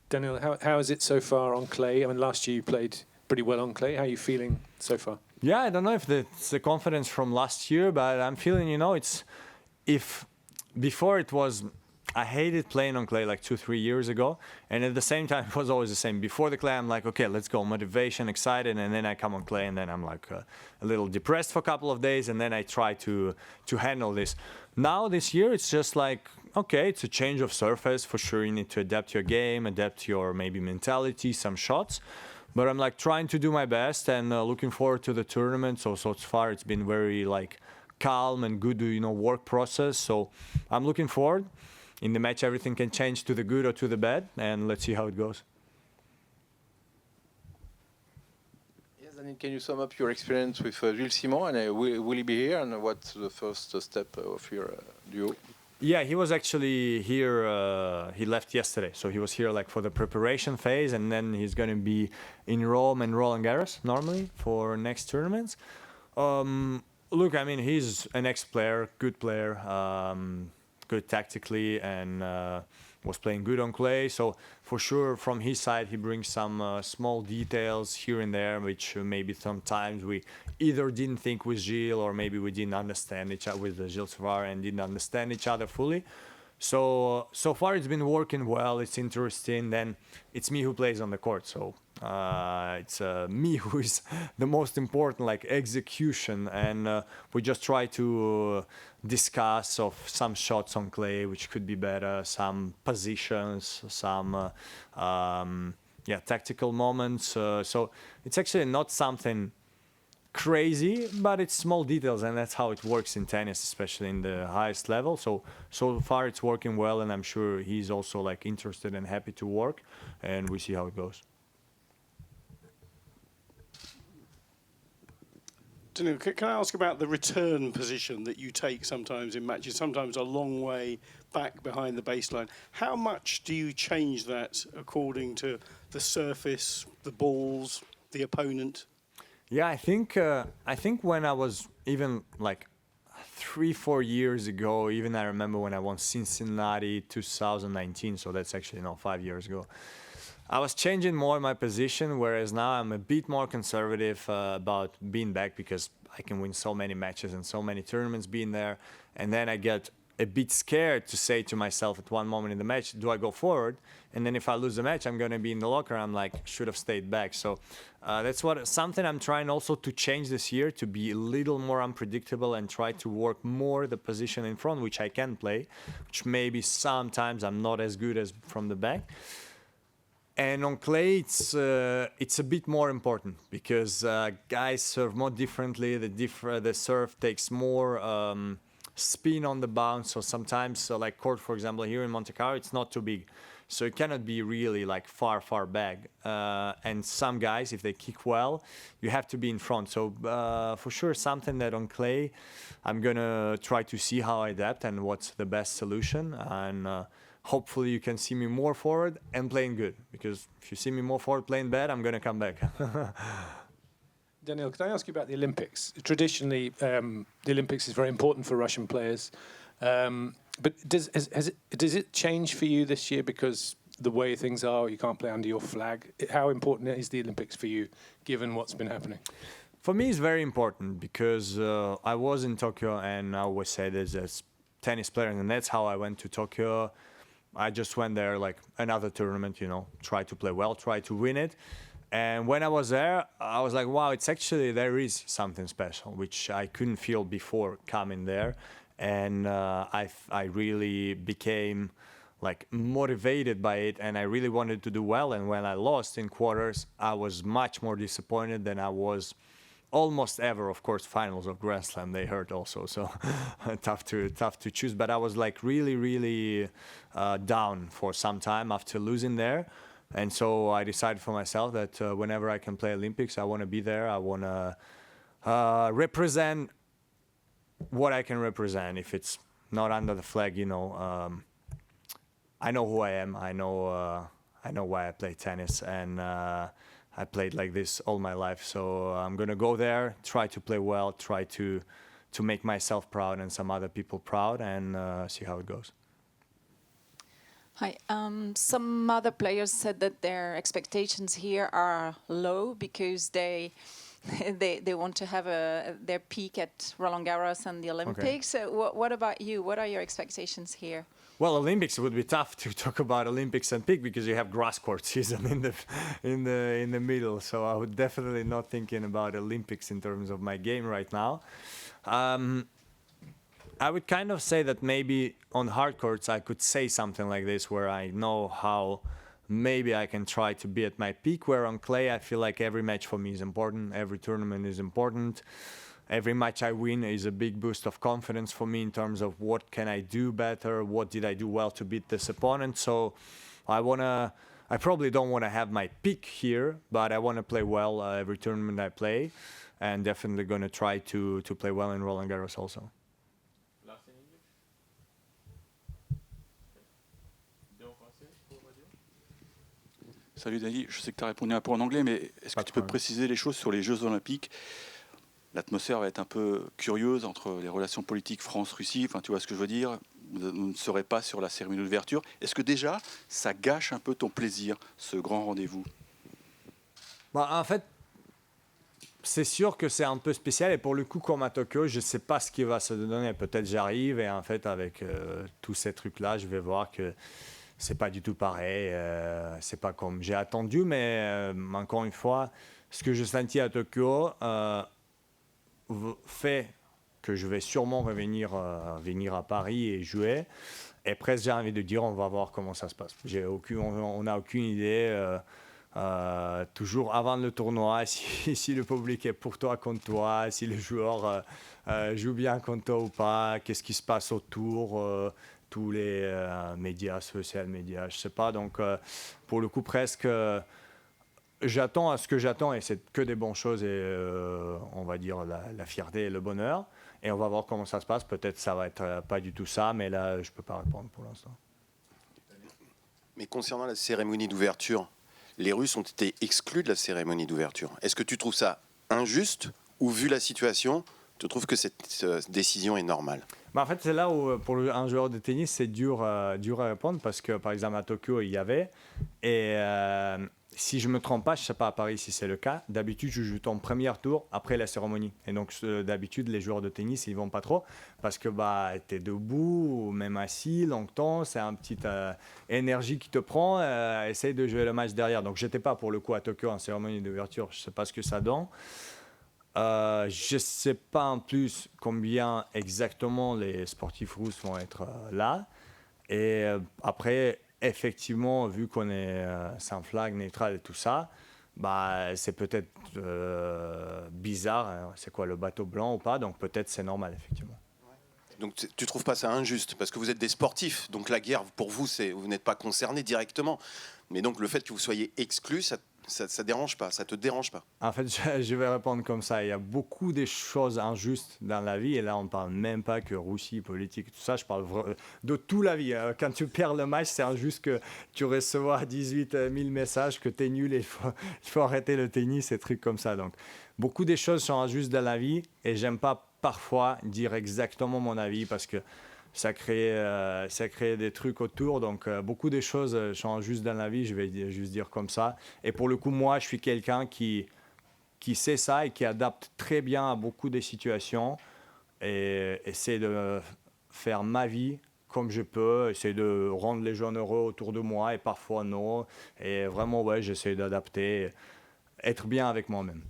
Daniil, how is it so far on clay? I mean, last year you played pretty well on clay. How are you feeling so far? Yeah, I don't know if it's the confidence from last year, but I'm feeling, it's if before it was, I hated playing on clay like 2-3 years ago, and at the same time it was always the same. Before the clay, I'm like, okay, let's go, motivation, excited, and then I come on clay, and then I'm like a little depressed for a couple of days, and then I try to handle this. Now this year, it's just like, okay, it's a change of surface for sure. You need to adapt your game, adapt your maybe mentality, some shots. But I'm like trying to do my best and looking forward to the tournament. So far it's been very like calm and good, work process. So I'm looking forward. In the match, everything can change to the good or to the bad, and let's see how it goes. Yes, and can you sum up your experience with Gilles Simon, and will he be here? And what's the first step of your duo? Yeah, he was actually here. He left yesterday, so he was here like for the preparation phase, and then he's going to be in Rome and Roland Garros normally for next tournaments. Look, I mean, he's an ex-player, good player, good tactically, and was playing good on clay. So for sure, from his side, he brings some small details here and there, which maybe sometimes we either didn't think with Gilles, or maybe we didn't understand each other with Gilles and didn't understand each other fully. So far it's been working well. It's interesting. Then it's me who plays on the court. So it's me who is the most important, like execution. And we just try to discuss of some shots on clay, which could be better, some positions, some tactical moments. So it's actually not something crazy, but it's small details, and that's how it works in tennis, especially in the highest level. So far it's working well, and I'm sure he's also like interested and happy to work, and we see how it goes. Daniil, can I ask about the return position that you take sometimes in matches, sometimes a long way back behind the baseline? How much do you change that according to the surface, the balls, the opponent? Yeah, I think when I was even like 3-4 years ago, even I remember when I won Cincinnati 2019, so that's actually 5 years ago, I was changing more my position, whereas now I'm a bit more conservative about being back, because I can win so many matches and so many tournaments being there, and then I get a bit scared to say to myself at one moment in the match, do I go forward? And then if I lose the match, I'm going to be in the locker. I'm like, should have stayed back. So that's something I'm trying also to change this year, to be a little more unpredictable and try to work more the position in front, which I can play, which maybe sometimes I'm not as good as from the back. And on clay, it's a bit more important, because guys serve more differently. The serve takes more spin on the bounce. So sometimes, like court, for example, here in Monte-Carlo, it's not too big. So it cannot be really like far back. And some guys, if they kick well, you have to be in front. So for sure, something that on clay, I'm going to try to see how I adapt and what's the best solution. And hopefully you can see me more forward and playing good. Because if you see me more forward playing bad, I'm going to come back. Daniil, can I ask you about the Olympics? Traditionally, the Olympics is very important for Russian players. But does it change for you this year because the way things are, you can't play under your flag? How important is the Olympics for you, given what's been happening? For me, it's very important, because I was in Tokyo, and I always said as a tennis player, and that's how I went to Tokyo. I just went there like another tournament, try to play well, try to win it. And when I was there, I was like, wow, there is something special, which I couldn't feel before coming there. And I really became like motivated by it, and I really wanted to do well. And when I lost in quarters, I was much more disappointed than I was almost ever. Of course, finals of Grand Slam, they hurt also, so tough to choose. But I was like really down for some time after losing there. And so I decided for myself that whenever I can play Olympics, I want to be there. I want to represent what I can represent. If it's not under the flag, I know who I am. I know why I play tennis, and I played like this all my life. So I'm gonna go there, try to play well, try to make myself proud and some other people proud, and see how it goes. Hi. Some other players said that their expectations here are low because they want to have their peak at Roland Garros and the Olympics. What about you? What are your expectations here? Well, Olympics would be tough to talk about Olympics and peak because you have grass court season in the middle. So I would definitely not thinking about Olympics in terms of my game right now. I would kind of say that maybe on hard courts I could say something like this where I know how maybe I can try to be at my peak, where on clay I feel like every match for me is important, every tournament is important. Every match I win is a big boost of confidence for me in terms of what can I do better, what did I do well to beat this opponent. So I probably don't want to have my peak here, but I want to play well every tournament I play, and definitely going to try to play well in Roland Garros also. Salut Daniil, je sais que tu as répondu un peu en anglais, mais est-ce que tu peux préciser les choses sur les Jeux Olympiques? L'atmosphère va être un peu curieuse entre les relations politiques France-Russie, enfin tu vois ce que je veux dire, vous ne serez pas sur la cérémonie d'ouverture. Est-ce que déjà, ça gâche un peu ton plaisir, ce grand rendez-vous? En fait, c'est sûr que c'est un peu spécial et pour le coup, comme à Tokyo, je ne sais pas ce qui va se donner. Peut-être j'arrive et en fait, avec tous ces trucs-là, je vais voir que c'est pas du tout pareil. C'est pas comme j'ai attendu, mais encore une fois, ce que je sentis à Tokyo fait que je vais sûrement venir à Paris et jouer. Et presque, j'ai envie de dire, on va voir comment ça se passe. On n'a aucune idée. Toujours avant le tournoi, si le public est pour toi, contre toi, si le joueur joue bien contre toi ou pas, qu'est-ce qui se passe autour, tous les médias, social médias, je sais pas. Donc, pour le coup, presque, j'attends à ce que j'attends et c'est que des bonnes choses et on va dire la fierté et le bonheur. Et on va voir comment ça se passe. Peut-être ça va être pas du tout ça, mais là, je peux pas répondre pour l'instant. Mais concernant la cérémonie d'ouverture, les Russes ont été exclus de la cérémonie d'ouverture. Est-ce que tu trouves ça injuste ou, vu la situation, tu trouves que cette décision est normale? En fait, c'est là où, pour un joueur de tennis, c'est dur à répondre parce que, par exemple, à Tokyo, il y avait. Et si je ne me trompe pas, je ne sais pas à Paris si c'est le cas, d'habitude, je joue ton premier tour après la cérémonie. Et donc, d'habitude, les joueurs de tennis, ils ne vont pas trop parce que tu es debout ou même assis longtemps. C'est une petite énergie qui te prend. Essaye de jouer le match derrière. Donc, je n'étais pas pour le coup à Tokyo en cérémonie d'ouverture. Je ne sais pas ce que ça donne. Je ne sais pas en plus combien exactement les sportifs russes vont être là. Et après, effectivement, vu qu'on est sans flag, neutral et tout ça, c'est peut-être bizarre. Hein, c'est quoi, le bateau blanc ou pas? Donc peut-être c'est normal, effectivement. Donc tu ne trouves pas ça injuste? Parce que vous êtes des sportifs, donc la guerre, pour vous, vous n'êtes pas concernés directement. Mais donc le fait que vous soyez exclus, ça dérange pas, ça te dérange pas? En fait, je vais répondre comme ça. Il y a beaucoup de choses injustes dans la vie. Et là, on ne parle même pas que Russie, politique, tout ça. Je parle de toute la vie. Quand tu perds le match, c'est injuste que tu reçois 18 000 messages que tu es nul et il faut arrêter le tennis et trucs comme ça. Donc, beaucoup de choses sont injustes dans la vie. Et j'aime pas parfois dire exactement mon avis parce que ça crée des trucs autour. Donc, beaucoup de choses sont injustes dans la vie, je vais juste dire comme ça. Et pour le coup, moi, je suis quelqu'un qui sait ça et qui adapte très bien à beaucoup de situations et essaie de faire ma vie comme je peux, essaie de rendre les gens heureux autour de moi et parfois non. Et vraiment, ouais, j'essaie d'adapter, être bien avec moi-même.